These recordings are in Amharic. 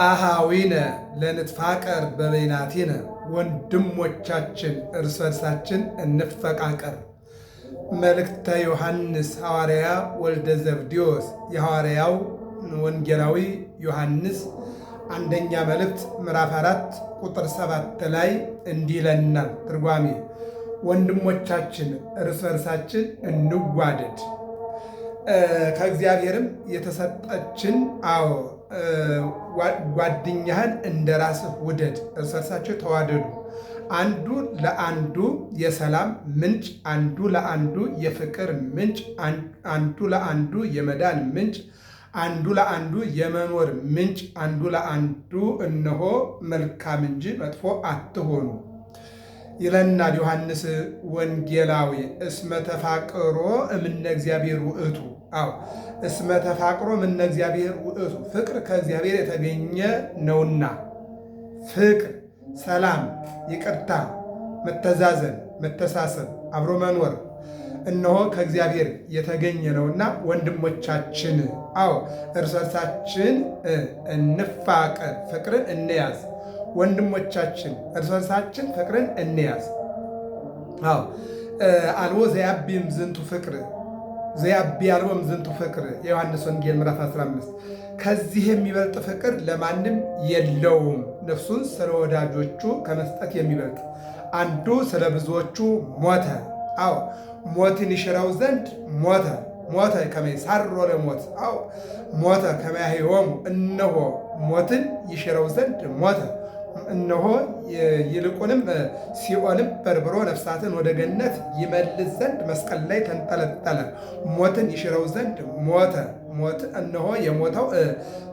አሃዊነ ለንትፋቀር በበይናቲነ ወንድሞቻችን እርስ በርሳችን እንፈቃቀር። መልእክተ ዮሐንስ ሐዋርያ ወልደ ዘብዴዎስ የሐዋርያው ወንጌላዊ ዮሐንስ አንደኛ መልእክት ምዕራፍ 4 ቁጥር 7 ላይ እንዲህ ይለናል። ትርጓሜ ወንድሞቻችን እርስ በርሳችን እንዋደድ። ከእግዚአብሔርም የተሰጠችን ጓደኛህን እንደ ራስህ ውደድ፣ እርስ በርሳችሁ ተዋደዱ። አንዱ ለአንዱ የሰላም ምንጭ፣ አንዱ ለአንዱ የፍቅር ምንጭ፣ አንዱ ለአንዱ የመዳን ምንጭ፣ አንዱ ለአንዱ የመኖር ምንጭ፣ አንዱ ለአንዱ እነሆ መልካም እንጂ መጥፎ አትሆኑ ይለናል ዮሐንስ ወንጌላዊ። እስመ ተፋቅሮ እምነ እግዚአብሔር ውእቱ። እስመ ተፋቅሮ እምነ እግዚአብሔር ውእቱ፣ ፍቅር ከእግዚአብሔር የተገኘ ነውና። ፍቅር፣ ሰላም፣ ይቅርታ፣ መተዛዘን፣ መተሳሰብ፣ አብሮ መኖር እነሆ ከእግዚአብሔር የተገኘ ነውና ወንድሞቻችን እርስ በርሳችን እንፋቀር፣ ፍቅርን እንያዝ። ወንድሞቻችን እርስ በርሳችን ፍቅርን እንያዝ። አልቦ ዘያቢም ዝንቱ ፍቅር ዘያቢ አልቦም ዝንቱ ፍቅር የዮሐንስ ወንጌል ምዕራፍ 15። ከዚህ የሚበልጥ ፍቅር ለማንም የለውም፣ ነፍሱን ስለ ወዳጆቹ ከመስጠት የሚበልጥ። አንዱ ስለ ብዙዎቹ ሞተ። ሞትን ይሽረው ዘንድ ሞተ ከመይሳሮ ለሞት ሞተ ከመያህዮሙ፣ እነሆ ሞትን ይሽረው ዘንድ ሞተ። እነሆ ይልቁንም ሲኦልም በርብሮ ነፍሳትን ወደ ገነት ይመልስ ዘንድ መስቀል ላይ ተንጠለጠለ። ሞትን ይሽረው ዘንድ ሞተ። ሞት እነሆ የሞተው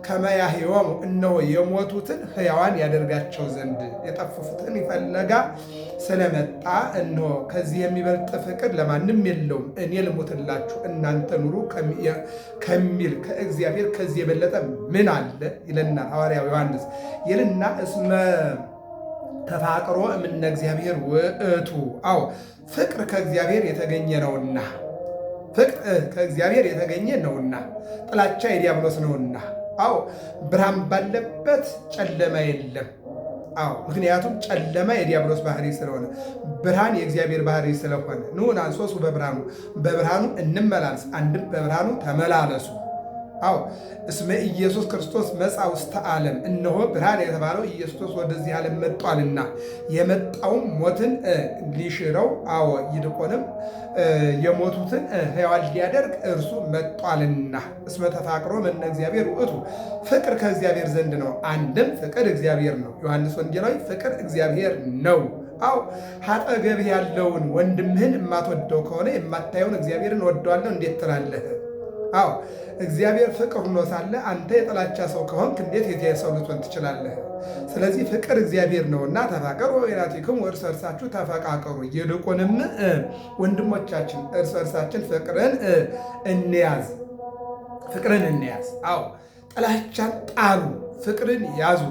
ከመያህዮሙ፣ እነሆ የሞቱትን ሕያዋን ያደርጋቸው ዘንድ የጠፉትን ይፈለጋ ስለመጣ እነሆ ከዚህ የሚበልጥ ፍቅር ለማንም የለውም። እኔ ልሙትላችሁ እናንተ ኑሩ ከሚል ከእግዚአብሔር ከዚህ የበለጠ ምን አለ ይለናል ሐዋርያው ዮሐንስ ይልና እስመ ተፋቅሮ እምነ እግዚአብሔር ውእቱ። ፍቅር ከእግዚአብሔር የተገኘ ነውና፣ ፍቅር ከእግዚአብሔር የተገኘ ነውና፣ ጥላቻ የዲያብሎስ ነውና። ብርሃን ባለበት ጨለማ የለም። ምክንያቱም ጨለማ የዲያብሎስ ባህሪ ስለሆነ ብርሃን የእግዚአብሔር ባህሪ ስለሆነ ኑ አንሶሱ በብርሃኑ እንመላለስ፣ አንድም በብርሃኑ ተመላለሱ። እስመ ኢየሱስ ክርስቶስ መጻ ውስተ ዓለም፣ እነሆ ብርሃን የተባለው ኢየሱስ ወደዚህ ዓለም መጧልና የመጣውም ሞትን ሊሽረው ይልቁንም የሞቱትን ሕያዋን ሊያደርግ እርሱ መጧልና። እስመ ተፋቅሮ እምነ እግዚአብሔር ውእቱ፣ ፍቅር ከእግዚአብሔር ዘንድ ነው። አንድም ፍቅር እግዚአብሔር ነው። ዮሐንስ ወንጌላዊ ፍቅር እግዚአብሔር ነው። አጠገብህ ያለውን ወንድምህን የማትወደው ከሆነ የማታየውን እግዚአብሔርን ወደዋለሁ እንዴት ትላለህ? እግዚአብሔር ፍቅር ሆኖ ሳለ አንተ የጥላቻ ሰው ከሆንክ እንዴት የሰው ልትሆን ትችላለህ? ስለዚህ ፍቅር እግዚአብሔር ነውና ተፋቀሩ ወበይናቲክሙ፣ እርስ በርሳችሁ ተፈቃቀሩ። ይልቁንም ወንድሞቻችን እርስ በርሳችን ፍቅርን እንያዝ። ጥላቻን ጣሉ፣ ፍቅርን ያዙ።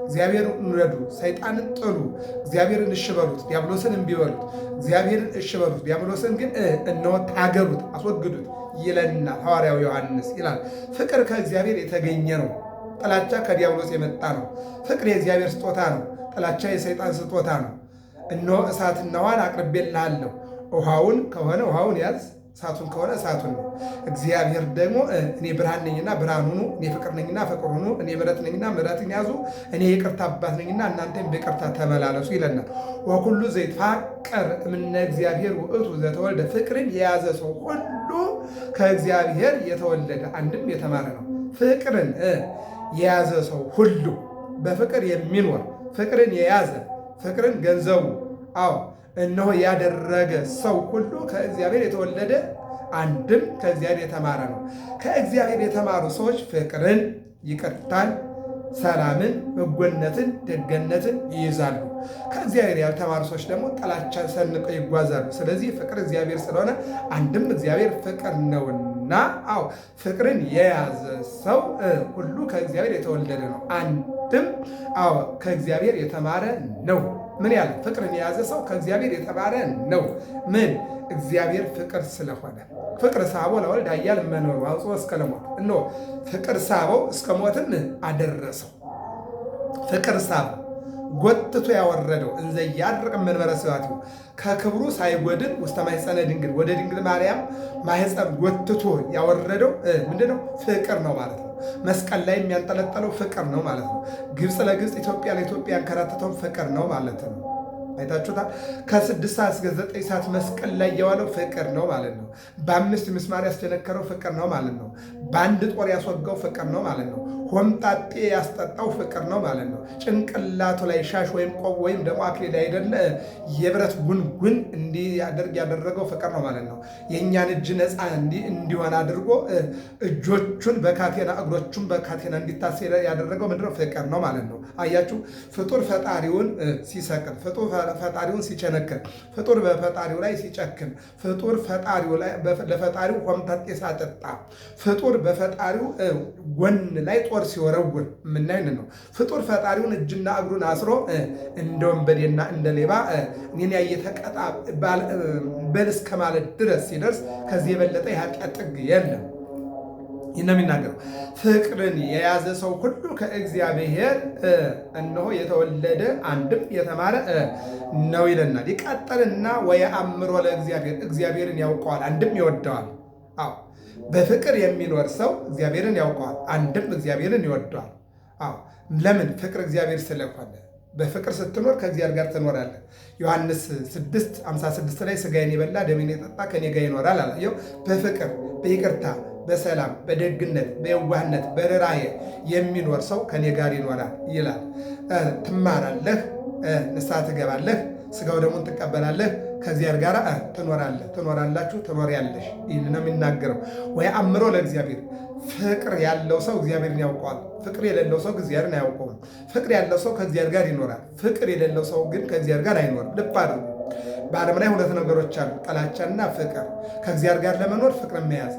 እግዚአብሔርን እንውደዱ፣ ሰይጣንን ጥሉ። እግዚአብሔርን እሺ በሉት፣ ዲያብሎስን እምቢ በሉት። እግዚአብሔርን እሺ በሉት፣ ዲያብሎስን ግን እነሆ ታገሉት፣ አስወግዱት ይለናል ሐዋርያው ዮሐንስ ይላል። ፍቅር ከእግዚአብሔር የተገኘ ነው። ጥላቻ ከዲያብሎስ የመጣ ነው። ፍቅር የእግዚአብሔር ስጦታ ነው። ጥላቻ የሰይጣን ስጦታ ነው። እነሆ እሳትና ውሃን አቅርቤልሃለሁ። ውሃውን ከሆነ ውሃውን ያዝ፣ እሳቱን ከሆነ እሳቱን ነው። እግዚአብሔር ደግሞ እኔ ብርሃን ነኝና ብርሃን ሁኑ፣ እኔ ፍቅር ነኝና ፍቅር ሁኑ፣ እኔ ምሕረት ነኝና ምሕረትን ያዙ፣ እኔ የይቅርታ አባት ነኝና እናንተም በይቅርታ ተመላለሱ ይለናል። ወኩሉ ዘይትፋቀር እምነ እግዚአብሔር ውእቱ ዘተወልደ፣ ፍቅርን የያዘ ሰው ሁሉ ከእግዚአብሔር የተወለደ አንድም የተማረ ነው። ፍቅርን የያዘ ሰው ሁሉ በፍቅር የሚኖር ፍቅርን የያዘ ፍቅርን ገንዘቡ እነሆ ያደረገ ሰው ሁሉ ከእግዚአብሔር የተወለደ አንድም ከእግዚአብሔር የተማረ ነው። ከእግዚአብሔር የተማሩ ሰዎች ፍቅርን፣ ይቅርታን፣ ሰላምን፣ በጎነትን፣ ደግነትን ይይዛሉ። ከእግዚአብሔር ያልተማሩ ሰዎች ደግሞ ጥላቻን ሰንቀው ይጓዛሉ። ስለዚህ ፍቅር እግዚአብሔር ስለሆነ አንድም እግዚአብሔር ፍቅር ነውና፣ ፍቅርን የያዘ ሰው ሁሉ ከእግዚአብሔር የተወለደ ነው። አንድም ከእግዚአብሔር የተማረ ነው። ምን ያለ ፍቅርን የያዘ ሰው ከእግዚአብሔር የተማረ ነው። ምን እግዚአብሔር ፍቅር ስለሆነ ፍቅር ሳቦ ለወልድ ኃያል መኖሩ አውጾ እስከ ለሞት ፍቅር ሳበው እስከ ሞትም አደረሰው። ፍቅር ሳብ ጎትቶ ያወረደው እንዘ ያድርቅ መንበረ ስብሐቲሁ ከክብሩ ሳይጎድል ውስተ ማኅፀነ ድንግል ወደ ድንግል ማርያም ማኅፀን ጎትቶ ያወረደው ምንድነው? ፍቅር ነው ማለት ነው። መስቀል ላይ የሚያንጠለጠለው ፍቅር ነው ማለት ነው። ግብፅ ለግብፅ ኢትዮጵያ ለኢትዮጵያ ያንከራተተው ፍቅር ነው ማለት ነው። አይታችሁታል። ከ6 ሰዓት እስከ 9 ሰዓት መስቀል ላይ የዋለው ፍቅር ነው ማለት ነው። በ5 ምስማር ያስቸነከረው ፍቅር ነው ማለት ነው። በአንድ ጦር ያስወጋው ፍቅር ነው ማለት ነው። ሆምጣጤ ያስጠጣው ፍቅር ነው ማለት ነው። ጭንቅላቱ ላይ ሻሽ ወይም ቆብ ወይም ደግሞ አክሊል አይደለ የብረት ጉንጉን እንዲያደርግ ያደረገው ፍቅር ነው ማለት ነው። የእኛን እጅ ነፃ እንዲሆን አድርጎ እጆቹን በካቴና እግሮቹን በካቴና እንዲታሰር ያደረገው ምንድነው? ፍቅር ነው ማለት ነው። አያችሁ፣ ፍጡር ፈጣሪውን ሲሰቅል፣ ፍጡር ፈጣሪውን ሲቸነክር፣ ፍጡር በፈጣሪው ላይ ሲጨክን፣ ፍጡር ለፈጣሪው ሆምጣጤ ሳጠጣ፣ ፍጡር በፈጣሪው ጎን ላይ ጦር ሲወረውር የምናይን ነው። ፍጡር ፈጣሪውን እጅና እግሩን አስሮ እንደ ወንበዴና እንደ ሌባ እኔን ያየ ተቀጣ በል እስከ ማለት ድረስ ሲደርስ ከዚህ የበለጠ የኃጢአት ጥግ የለም። ይህ ነው የሚናገረው። ፍቅርን የያዘ ሰው ሁሉ ከእግዚአብሔር እነሆ የተወለደ አንድም የተማረ ነው ይለናል። ይቀጥልና ወየአምሮ ለእግዚአብሔር እግዚአብሔርን ያውቀዋል አንድም ይወደዋል። አዎ በፍቅር የሚኖር ሰው እግዚአብሔርን ያውቀዋል አንድም እግዚአብሔርን ይወደዋል። አዎ ለምን? ፍቅር እግዚአብሔር ስለሆነ። በፍቅር ስትኖር ከእግዚአብሔር ጋር ትኖራለህ። ዮሐንስ 6:56 ላይ ሥጋዬን የበላ ደሜን የጠጣ ከኔ ጋር ይኖራል አለ። ይኸው በፍቅር በይቅርታ በሰላም በደግነት በየዋህነት በርኅራኄ የሚኖር ሰው ከኔ ጋር ይኖራል ይላል። ትማራለህ፣ ንስሐ ትገባለህ፣ ሥጋው ደሙን ትቀበላለህ፣ ከእግዚአብሔር ጋር ትኖራለህ፣ ትኖራላችሁ፣ ትኖሪያለሽ። ይህን ነው የሚናገረው። ወየአምሮ ለእግዚአብሔር ፍቅር ያለው ሰው እግዚአብሔርን ያውቀዋል። ፍቅር የሌለው ሰው እግዚአብሔርን አያውቀውም። ፍቅር ያለው ሰው ከእግዚአብሔር ጋር ይኖራል። ፍቅር የሌለው ሰው ግን ከእግዚአብሔር ጋር አይኖርም። ልብ አድርጉ። በዓለም ላይ ሁለት ነገሮች አሉ፣ ጥላቻና ፍቅር። ከእግዚአብሔር ጋር ለመኖር ፍቅርን መያዝ፣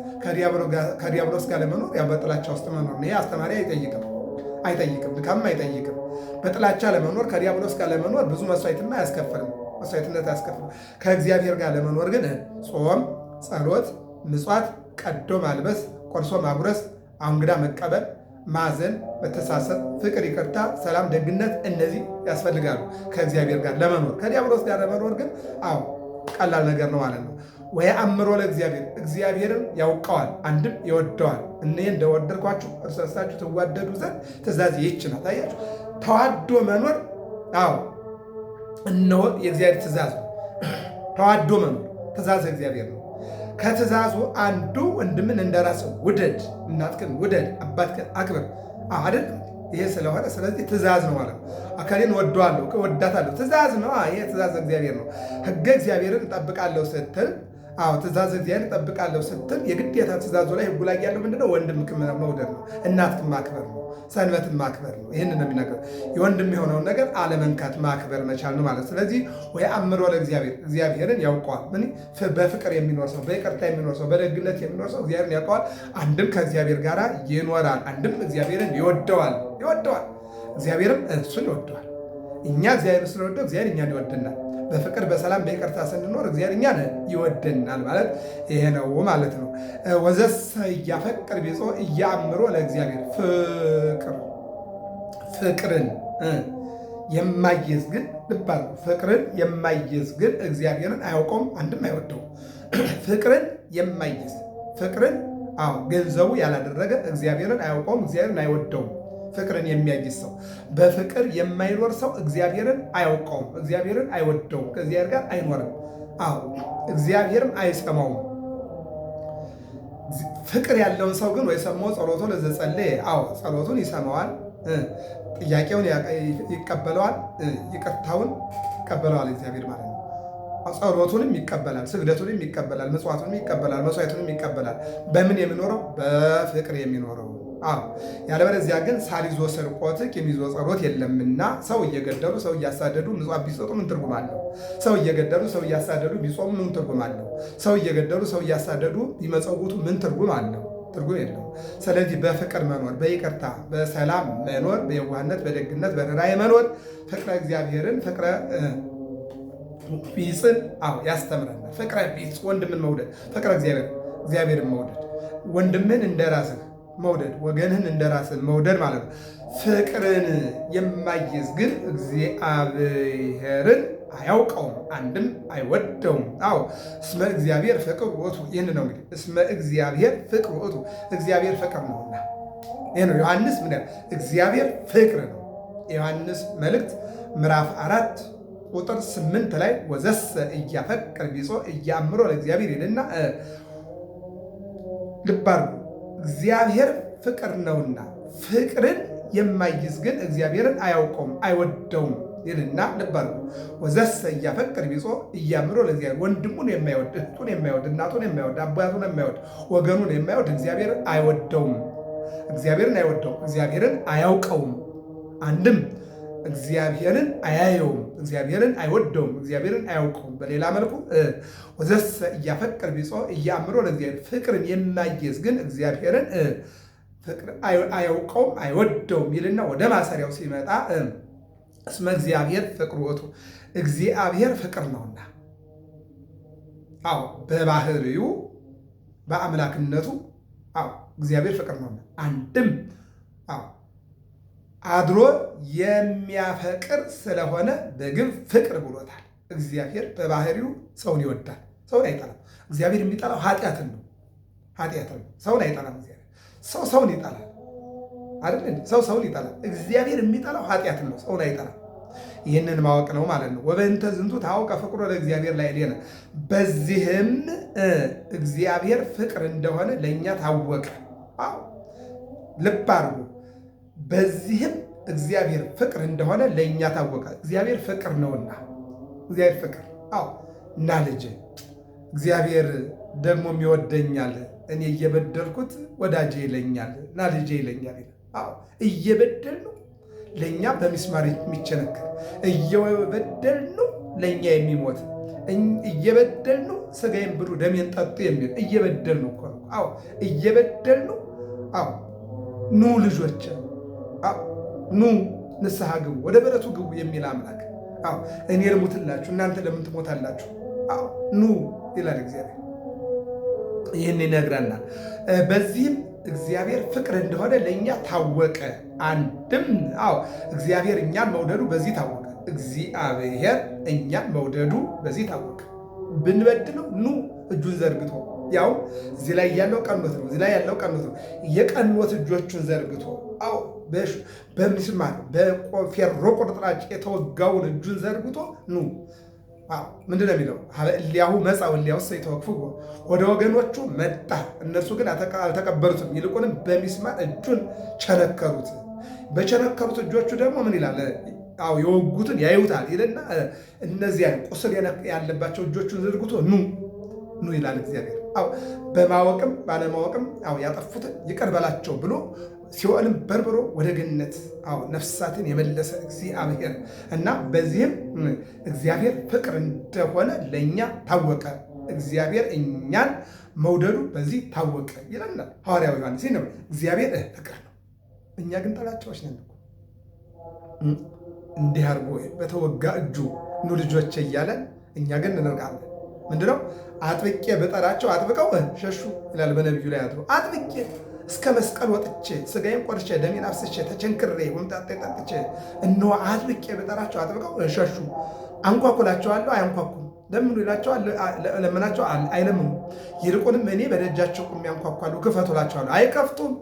ከዲያብሎስ ጋር ለመኖር ያው በጥላቻ ውስጥ መኖር ነው። ይሄ አስተማሪ አይጠይቅም፣ ድካምም አይጠይቅም። በጥላቻ ለመኖር ከዲያብሎስ ጋር ለመኖር ብዙ መስዋዕትነት አያስከፍልም። ከእግዚአብሔር ጋር ለመኖር ግን ጾም፣ ጸሎት፣ ምጽዋት፣ ቀዶ ማልበስ፣ ቆርሶ ማጉረስ፣ እንግዳ መቀበል፣ ማዘን፣ መተሳሰብ፣ ፍቅር፣ ይቅርታ፣ ሰላም፣ ደግነት እነዚህ ያስፈልጋሉ ከእግዚአብሔር ጋር ለመኖር። ከዲያብሎስ ጋር ለመኖር ግን ቀላል ነገር ነው ማለት ነው። ወየአምሮ ለእግዚአብሔር እግዚአብሔርን ያውቀዋል አንድም ይወደዋል። እኔ እንደወደድኳችሁ እርስ በርሳችሁ ትዋደዱ ዘንድ ትእዛዝ ይህች ናት። አያችሁ፣ ተዋዶ መኖር እነሆ የእግዚአብሔር ትእዛዝ ነው። ተዋዶ መኖር ትእዛዝ እግዚአብሔር ነው። ከትእዛዙ አንዱ ወንድምን እንደራስ ውደድ፣ እናትህን ውደድ፣ አባትህን አክብር አይደል? ይሄ ስለሆነ ስለዚህ ትእዛዝ ነው ማለት ነው። አካሌን ወደዋለሁ እወዳታለሁ ትእዛዝ ነው። ይሄ ትእዛዝ እግዚአብሔር ነው። ሕገ እግዚአብሔርን እጠብቃለሁ ስትል ትእዛዝ እግዚአብሔርን እጠብቃለሁ ስትል የግዴታ ትእዛዙ ላይ ሕጉ ላይ ያለው ምንድነው? ወንድምህን መውደድ ነው። እናትህን ማክበር ነው። ሰንበትን ማክበር ነው። ይህንን ነው የሚናገረው። የወንድም የሆነውን ነገር አለመንካት ማክበር መቻል ነው ማለት። ስለዚህ ወየአምሮ ለእግዚአብሔር እግዚአብሔርን ያውቀዋል። በፍቅር የሚኖር ሰው፣ በይቅርታ የሚኖር ሰው፣ በደግነት የሚኖር ሰው እግዚአብሔርን ያውቀዋል። አንድም ከእግዚአብሔር ጋር ይኖራል፣ አንድም እግዚአብሔርን ይወደዋል። እግዚአብሔርም እሱን ይወደዋል። እኛ እግዚአብሔር ስለወደው እግዚአብሔር እኛን ይወደናል። በፍቅር በሰላም በይቅርታ ስንኖር እግዚአብሔር እኛን ይወደናል ማለት ይሄ ነው ማለት ነው። ወዘሰ እያፈቅር ቢጾ እያአምሮ ለእግዚአብሔር ፍቅርን የማይዝ ግን ልብ አድርጉ፣ ፍቅርን የማይዝ ግን እግዚአብሔርን አያውቀውም አንድም አይወደውም። ፍቅርን የማይዝ ፍቅርን ገንዘቡ ያላደረገ እግዚአብሔርን አያውቀውም፣ እግዚአብሔርን አይወደውም። ፍቅርን የሚያይዝ ሰው፣ በፍቅር የማይኖር ሰው እግዚአብሔርን አያውቀውም፣ እግዚአብሔርን አይወደውም፣ ከእግዚአብሔር ጋር አይኖርም። እግዚአብሔርም አይሰማውም። ፍቅር ያለውን ሰው ግን ወይሰማው ጸሎቶ ለዘጸለየ ጸሎቱን ይሰማዋል፣ ጥያቄውን ይቀበለዋል፣ ይቅርታውን ይቀበለዋል እግዚአብሔር ማለት ነው። ጸሎቱንም ይቀበላል፣ ስግደቱንም ይቀበላል፣ ምጽዋቱንም ይቀበላል፣ መስዋዕቱንም ይቀበላል። በምን የሚኖረው? በፍቅር የሚኖረው። ያለበለዚያ ግን ሳሪዞ ስርቆትክ የሚዞ ጸሎት የለምና ሰው እየገደሉ ሰው እያሳደዱ ምጽዋት ቢሰጡ ምን ትርጉም አለው? ሰው እየገደሉ ሰው እያሳደዱ ቢጾሙ ምን ትርጉም አለው? ሰው እየገደሉ ሰው እያሳደዱ ቢመጸውቱ ምን ትርጉም አለው? ትርጉም የለው። ስለዚህ በፍቅር መኖር፣ በይቅርታ በሰላም መኖር፣ በየዋህነት በደግነት በርኅራኄ መኖር ፍቅረ እግዚአብሔርን ፍቅረ ቢጽን ያስተምረናል። ፍቅረ ቢጽ ወንድምን መውደድ፣ ፍቅረ እግዚአብሔርን መውደድ፣ ወንድምን እንደ ራስህ መውደድ ወገንህን እንደ ራስን መውደድ ማለት ነው። ፍቅርን የማይዝ ግን እግዚአብሔርን አያውቀውም፣ አንድም አይወደውም። አዎ እስመ እግዚአብሔር ፍቅር ውእቱ። ይህን ነው እንግዲህ እስመ እግዚአብሔር ፍቅር ውእቱ፣ እግዚአብሔር ፍቅር ነውና። ይህ ነው ዮሐንስ ምን ያለ እግዚአብሔር ፍቅር ነው። የዮሐንስ መልእክት ምዕራፍ 4 ቁጥር 8 ላይ ወዘሰ እያፈቅር ቢጾ እያምሮ ለእግዚአብሔር ይልና ልብ አድርጉ፣ እግዚአብሔር ፍቅር ነውና ፍቅርን የማይዝ ግን እግዚአብሔርን አያውቀውም አይወደውም ይልና ልብ አድርጉ። ወዘሰ እያፈቅር ቢጾ እያምሮ ለእግዚአብሔር፣ ወንድሙን የማይወድ እህቱን የማይወድ እናቱን የማይወድ አባቱን የማይወድ ወገኑን የማይወድ እግዚአብሔርን አይወደውም። እግዚአብሔርን አይወደውም፣ እግዚአብሔርን አያውቀውም። አንድም እግዚአብሔርን አያየውም፣ እግዚአብሔርን አይወደውም፣ እግዚአብሔርን አያውቀውም። በሌላ መልኩ ወዘሰ እያፈቅር ቢጾ እያምሮ ለእግዚአብሔር፣ ፍቅርን የማይዝ ግን እግዚአብሔርን ፍቅር አያውቀውም አይወደውም ይልና ወደ ማሰሪያው ሲመጣ እስመ እግዚአብሔር ፍቅር ውእቱ፣ እግዚአብሔር ፍቅር ነውና። አዎ በባህሪው በአምላክነቱ አዎ እግዚአብሔር ፍቅር ነውና። አንድም አዎ አድሮ የሚያፈቅር ስለሆነ በግብ ፍቅር ብሎታል። እግዚአብሔር በባህሪው ሰውን ይወዳል፣ ሰውን አይጠላም። እግዚአብሔር የሚጠላው ኃጢአትን ነው፣ ኃጢአትን ነው። ሰውን አይጠላም። እግዚአብሔር ሰውን ይጠላል አይደል? ሰው ሰውን ይጠላል። እግዚአብሔር የሚጠላው ኃጢአትን ነው፣ ሰውን አይጠላም። ይህንን ማወቅ ነው ማለት ነው። ወበእንተ ዝንቱ ታወቀ ፍቅሩ ለእግዚአብሔር ላዕሌነ፣ በዚህም እግዚአብሔር ፍቅር እንደሆነ ለእኛ ታወቀ። አዎ ልብ አድርጉ። በዚህም እግዚአብሔር ፍቅር እንደሆነ ለእኛ ታወቀ። እግዚአብሔር ፍቅር ነውና፣ እግዚአብሔር ፍቅር አዎ። እና ልጄ እግዚአብሔር ደግሞ ይወደኛል፣ እኔ እየበደልኩት ወዳጄ ይለኛል፣ እና ልጄ ይለኛል። አዎ እየበደል ነው ለእኛ በሚስማር የሚቸነከር፣ እየበደል ነው ለእኛ የሚሞት፣ እየበደል ነው ሥጋዬን ብሉ ደሜን ጠጡ የሚል እየበደል ነው እኮ ነው። አዎ እየበደል ነው። አዎ ኑ ልጆች ኑ ንስሐ ግቡ፣ ወደ በረቱ ግቡ የሚል አምላክ። አዎ እኔ ልሙትላችሁ እናንተ ለምን ትሞታላችሁ? አዎ ኑ ይላል እግዚአብሔር። ይህን ይነግረናል። በዚህም እግዚአብሔር ፍቅር እንደሆነ ለእኛ ታወቀ። አንድም አዎ እግዚአብሔር እኛን መውደዱ በዚህ ታወቀ። እግዚአብሔር እኛን መውደዱ በዚህ ታወቀ። ብንበድለው ኑ እጁን ዘርግቶ፣ ያው እዚህ ላይ ያለው ቀኖት ነው፣ እዚህ ላይ ያለው ቀኖት ነው። የቀኖት እጆቹን ዘርግቶ አዎ በሚስማር በፌሮ ቁርጥራጭ የተወጋውን እጁን ዘርግቶ ኑ ምንድን ነው የሚለው? እሊያሁ መጻ ወእሊያሁ ይተወክፉ፣ ወደ ወገኖቹ መጣ እነርሱ ግን አልተቀበሉትም፣ ይልቁንም በሚስማር እጁን ቸነከሩት። በቸነከሩት እጆቹ ደግሞ ምን ይላል? አዎ የወጉትን ያዩታል ይልና እነዚያን ቁስል ያለባቸው እጆቹን ዘርግቶ ኑ ይላል እግዚአብሔር። አዎ በማወቅም ባለማወቅም አዎ ያጠፉትን ይቅር በላቸው ብሎ ሲኦልም በርብሮ ወደ ገነት አዎ ነፍሳትን የመለሰ እግዚአብሔር እና በዚህም እግዚአብሔር ፍቅር እንደሆነ ለእኛ ታወቀ። እግዚአብሔር እኛን መውደዱ በዚህ ታወቀ ይለናል ሐዋርያው ዮሐንስ። ነው እግዚአብሔር ፍቅር ነው፣ እኛ ግን ጠላቶች ነን። እንዲህ አድርጎ በተወጋ እጁ ኑ ልጆቼ እያለን እኛ ግን እንርቃለን። ምንድነው? አጥብቄ በጠራቸው አጥብቀው ሸሹ ይላል በነቢዩ ላይ አድሮ። አጥብቄ እስከ መስቀል ወጥቼ ሥጋዬን ቆርሼ ደሜን አፍስሼ ተቸንክሬ ወምጣጤ ጠጥቼ እነሆ አጥብቄ በጠራቸው አጥብቀው ሸሹ። አንኳኩላቸዋለሁ አያንኳኩም፣ ለምኑ ይላቸዋል ለምናቸው አይለምኑ። ይልቁንም እኔ በደጃቸው ቁሜ አንኳኳለሁ ክፈቱላቸዋለሁ አይከፍቱም።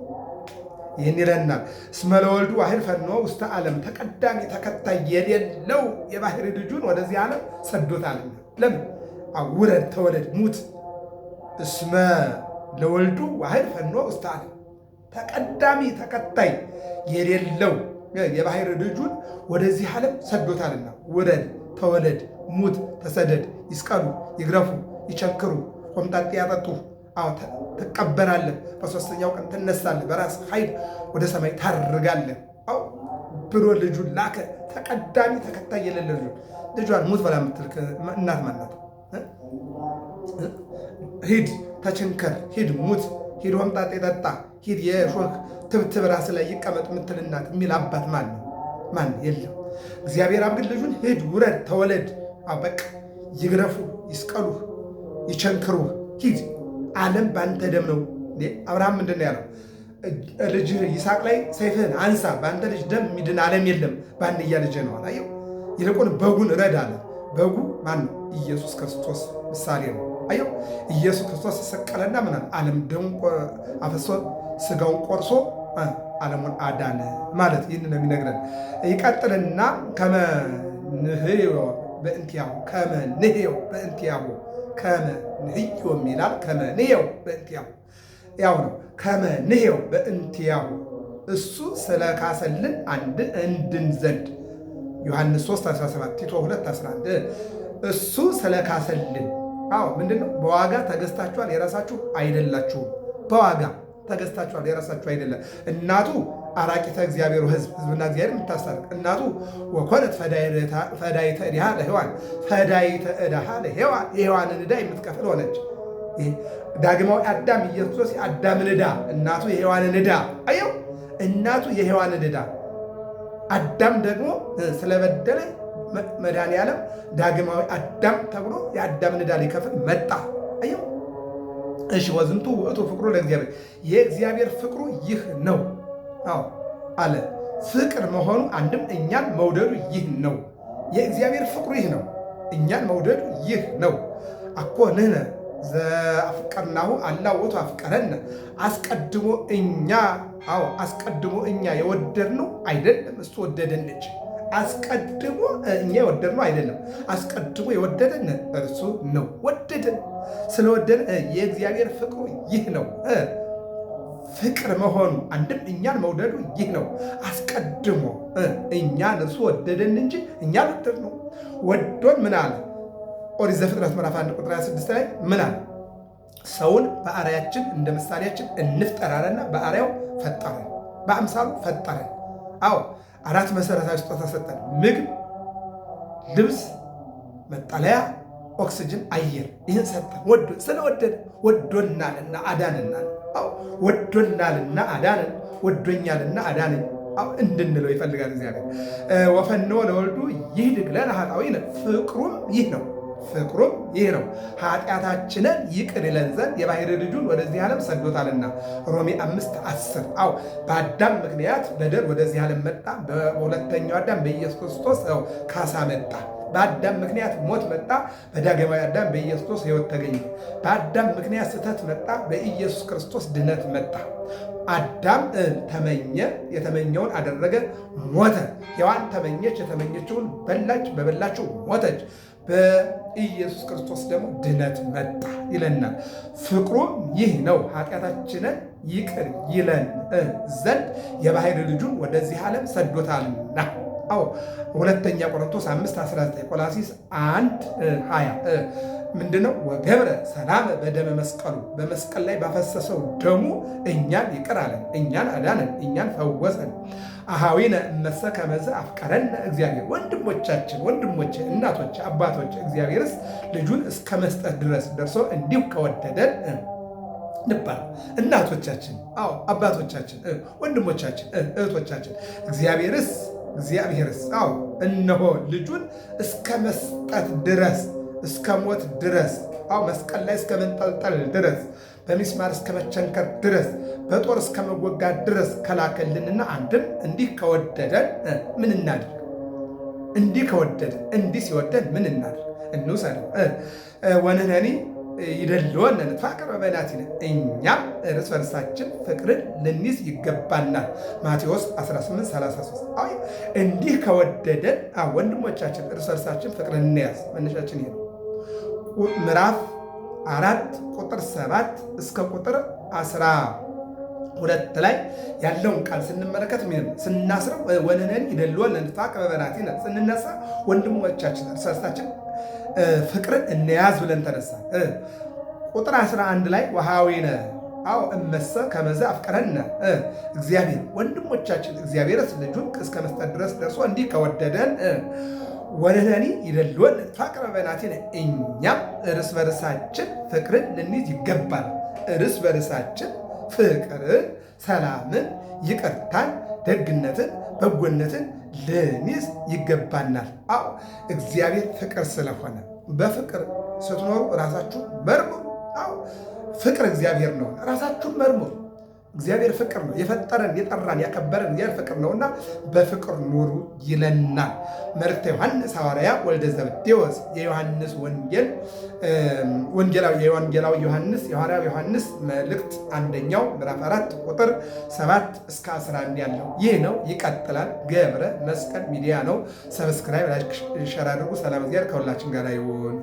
ይህን ይለናል። እስመ ለወልዱ ዋሕድ ፈኖ ውስተ ዓለም፣ ተቀዳሚ ተከታይ የሌለው የባሕሪ ልጁን ወደዚህ ዓለም ሰዶታልና። ለምን? ውረድ ተወለድ ሙት። እስመ ለወልዱ ዋሕድ ፈኖ ውስተ ዓለም፣ ተቀዳሚ ተከታይ የሌለው የባሕሪ ልጁን ወደዚህ ዓለም ሰዶታልና። ውረድ ተወለድ ሙት ተሰደድ፣ ይስቀሉ ይግረፉ ይቸንክሩ ሆምጣጤ ያጠጡ ትቀበራለህ፣ በሦስተኛው ቀን ትነሳለህ፣ በራስ ኃይል ወደ ሰማይ ታርጋለህ ብሎ ልጁን ላከ። ተቀዳሚ ተከታይ የሌለ ልጇን ሙት በላ የምትልክ እናት ማናት? ሂድ ተቸንከር፣ ሂድ ሙት፣ ሂድ ሆምጣጤ ጠጣ፣ ሂድ የሾህ ትብትብ ራስ ላይ ይቀመጥ የምትል እናት የሚል አባት ማን ነው? ማን? የለም። እግዚአብሔር አብ ግን ልጁን ሂድ ውረድ ተወለድ፣ በቃ ይግረፉ ይስቀሉህ ይቸንክሩህ ሂድ፣ ዓለም በአንተ ደም ነው። አብርሃም ምንድን ነው ያለው? ልጅህ ይስሐቅ ላይ ሰይፍህን አንሳ፣ በአንተ ልጅ ደም የሚድን ዓለም የለም፣ በአንድያ ልጅ ነው አላየው። ይልቁን በጉን ረድ አለ። በጉ ማን ነው? ኢየሱስ ክርስቶስ ምሳሌ ነው። አየው ኢየሱስ ክርስቶስ ተሰቀለና ምን አለ? ዓለም ደም አፈሶ ስጋውን ቆርሶ ዓለሙን አዳነ ማለት ይህን ነው የሚነግረን። ይቀጥልና ከመ ንሕዮ በእንቲአሁ ከመ ንሕዮ በእንቲአሁ ከመ ንሕዮ ይላል። ከመ ንሕዮ በእንቲአሁ ያው ነው። ከመ ንሕዮ በእንቲአሁ እሱ ስለካሰልን አንድ እንድን ዘንድ ዮሐንስ 3:17 ቲቶ 2:11 እሱ ስለካሰልን። አዎ ምንድነው? በዋጋ ተገዝታችኋል፣ የራሳችሁ አይደላችሁም። በዋጋ ተገዝታችኋል፣ የራሳችሁ አይደለም። እናቱ አራቂተ እግዚአብሔር ሕዝብና እግዚአብሔር የምታስታርቅ እናቱ ወኮነት ፈዳይተ ዕዳሃ ለሔዋን ፈዳይተ ዕዳሃ ለሔዋን የሔዋንን ዕዳ የምትከፍል ሆነች። ዳግማዊ አዳም ኢየሱስ የአዳምን ዕዳ እናቱ የሔዋንን ዕዳ አየው። እናቱ የሔዋንን ዕዳ አዳም ደግሞ ስለበደለ መድኃኔዓለም ዳግማዊ አዳም ተብሎ የአዳምን ዕዳ ሊከፍል መጣ። አየው። እሺ ወዝንቱ ውእቱ ፍቅሩ ለእግዚአብሔር የእግዚአብሔር ፍቅሩ ይህ ነው። አዎ አለ። ፍቅር መሆኑ አንድም እኛን መውደዱ ይህ ነው። የእግዚአብሔር ፍቅሩ ይህ ነው። እኛን መውደዱ ይህ ነው። አኮ ንሕነ ዘአፍቀርናሁ አላ ውእቱ አፍቀረነ አስቀድሞ እኛ የወደድነው አይደለም፣ እሱ ወደደን እንጂ። አስቀድሞ እኛ የወደድነው አይደለም፣ አስቀድሞ የወደደን እርሱ ነው። ወደደን። ስለወደደን የእግዚአብሔር ፍቅሩ ይህ ነው። ፍቅር መሆኑ አንድም እኛን መውደዱ ይህ ነው። አስቀድሞ እኛን እርሱ ወደደን እንጂ እኛ ወደድነው። ወዶን ምን አለ? ኦሪት ዘፍጥረት ምዕራፍ 1 ቁጥር 26 ላይ ምን አለ? ሰውን በአርአያችን እንደ ምሳሌያችን እንፍጠር አለና በአርአያው ፈጠረን፣ በአምሳሉ ፈጠረን። አዎ 4 መሰረታዊ ስጦታ ሰጠን። ምግብ፣ ልብስ፣ መጠለያ፣ ኦክስጅን፣ አየር። ይህን ሰጠን። ስለወደደ ወዶናልና አዳንናል። አዎ ወዶናልና አዳነን፣ ወዶኛልና አዳነን እንድንለው ይፈልጋል እግዚአብሔር። ወፈኖ ለወልዱ ይህድግ ለነ ኃጣውኢነ ፍቅሩም ይህ ነው። ፍቅሩም ይህ ነው፣ ኃጢአታችንን ይቅር ይለን ዘንድ የባሕርይ ልጁን ወደዚህ ዓለም ሰዶታልና። ሮሜ 5:10 አዎ በአዳም ምክንያት በደል ወደዚህ ዓለም መጣ። በሁለተኛው አዳም በኢየሱስ ክርስቶስ ካሳ መጣ። በአዳም ምክንያት ሞት መጣ። በዳግማዊ አዳም በኢየሱስ ክርስቶስ ሕይወት ተገኘ። በአዳም ምክንያት ስህተት መጣ። በኢየሱስ ክርስቶስ ድነት መጣ። አዳም ተመኘ፣ የተመኘውን አደረገ፣ ሞተ። ሔዋን ተመኘች፣ የተመኘችውን በላች፣ በበላችው ሞተች። በኢየሱስ ክርስቶስ ደግሞ ድነት መጣ ይለናል። ፍቅሩም ይህ ነው፣ ኃጢአታችንን ይቅር ይለን ዘንድ የባሕርይ ልጁን ወደዚህ ዓለም ሰዶታልና። አዎ ሁለተኛ ቆሮንቶስ 5:19 ቆላሲስ 1:20 ምንድነው? ወገብረ ሰላም በደመ መስቀሉ በመስቀል ላይ ባፈሰሰው ደሙ እኛን ይቅር አለን፣ እኛን አዳነን፣ እኛን ፈወሰን። አሃዊነ እመሰ ከመዘ አፍቀረነ እግዚአብሔር። ወንድሞቼ፣ እናቶች፣ አባቶች እግዚአብሔርስ ልጁን እስከ መስጠት ድረስ ደርሶ እንዲሁ ከወደደን ንባል። እናቶቻችን፣ አዎ አባቶቻችን፣ ወንድሞቻችን፣ እህቶቻችን እግዚአብሔርስ አዎ እነሆ ልጁን እስከ መስጠት ድረስ እስከ ሞት ድረስ አዎ መስቀል ላይ እስከ መንጠልጠል ድረስ በሚስማር እስከ መቸንከር ድረስ በጦር እስከ መወጋት ድረስ ከላከልንና አንድም እንዲህ ከወደደን ምን እናድርግ? እንዲህ ከወደደን እንዲህ ሲወደን ምን እናድርግ? እንውሰደው። ወንሕነኒ ይደልወነ ንትፋቀር በበይናቲነ እኛም እርስ በርሳችን ፍቅርን ልንይዝ ይገባናል። ማቴዎስ 18:33 አይ እንዲህ ከወደደን ወንድሞቻችን እርስ በርሳችን ፍቅርን እንያዝ። መነሻችን ይሄ ነው። ምዕራፍ 4 ቁጥር 7 እስከ ቁጥር 12 ላይ ያለውን ቃል ስንመለከት ስናስረው ወንሕነኒ ይደልወነ ንትፋቀር በበይናቲነ ስንነሳ ወንድሞቻችን እርስ በርሳችን ፍቅርን እንያዝ ብለን ተነሳ። ቁጥር 11 ላይ ወሃዊነ አዎ እመሰ ከመዘ አፍቀረነ እግዚአብሔር ወንድሞቻችን እግዚአብሔርስ ልጁን እስከ መስጠት ድረስ ደርሶ እንዲህ ከወደደን ወንሕነኒ ይደልወነ ንትፋቀር በበይናቲነ እኛም እርስ በርሳችን ፍቅርን ልንይዝ ይገባል። እርስ በርሳችን ፍቅርን፣ ሰላምን፣ ይቅርታን፣ ደግነትን፣ በጎነትን ልንይዝ ይገባናል። አዎ እግዚአብሔር ፍቅር ስለሆነ በፍቅር ስትኖሩ ራሳችሁን መርምሩ። አዎ ፍቅር እግዚአብሔር ነው። ራሳችሁን መርምሩ። እግዚአብሔር ፍቅር ነው። የፈጠረን የጠራን ያከበረን እግዚአብሔር ፍቅር ነውና በፍቅር ኑሩ ይለናል። መልእክተ ዮሐንስ ሐዋርያ ወልደ ዘብዴዎስ የዮሐንስ ወንጌላዊ ዮሐንስ የሐዋርያው ዮሐንስ መልእክት አንደኛው ምዕራፍ 4 ቁጥር 7 እስከ 11 ያለው ይህ ነው። ይቀጥላል። ገብረ መስቀል ሚዲያ ነው። ሰብስክራይብ፣ ላይክ፣ ሸር አድርጉ። ሰላም እግዚአብሔር ከሁላችን ጋር ይሁን።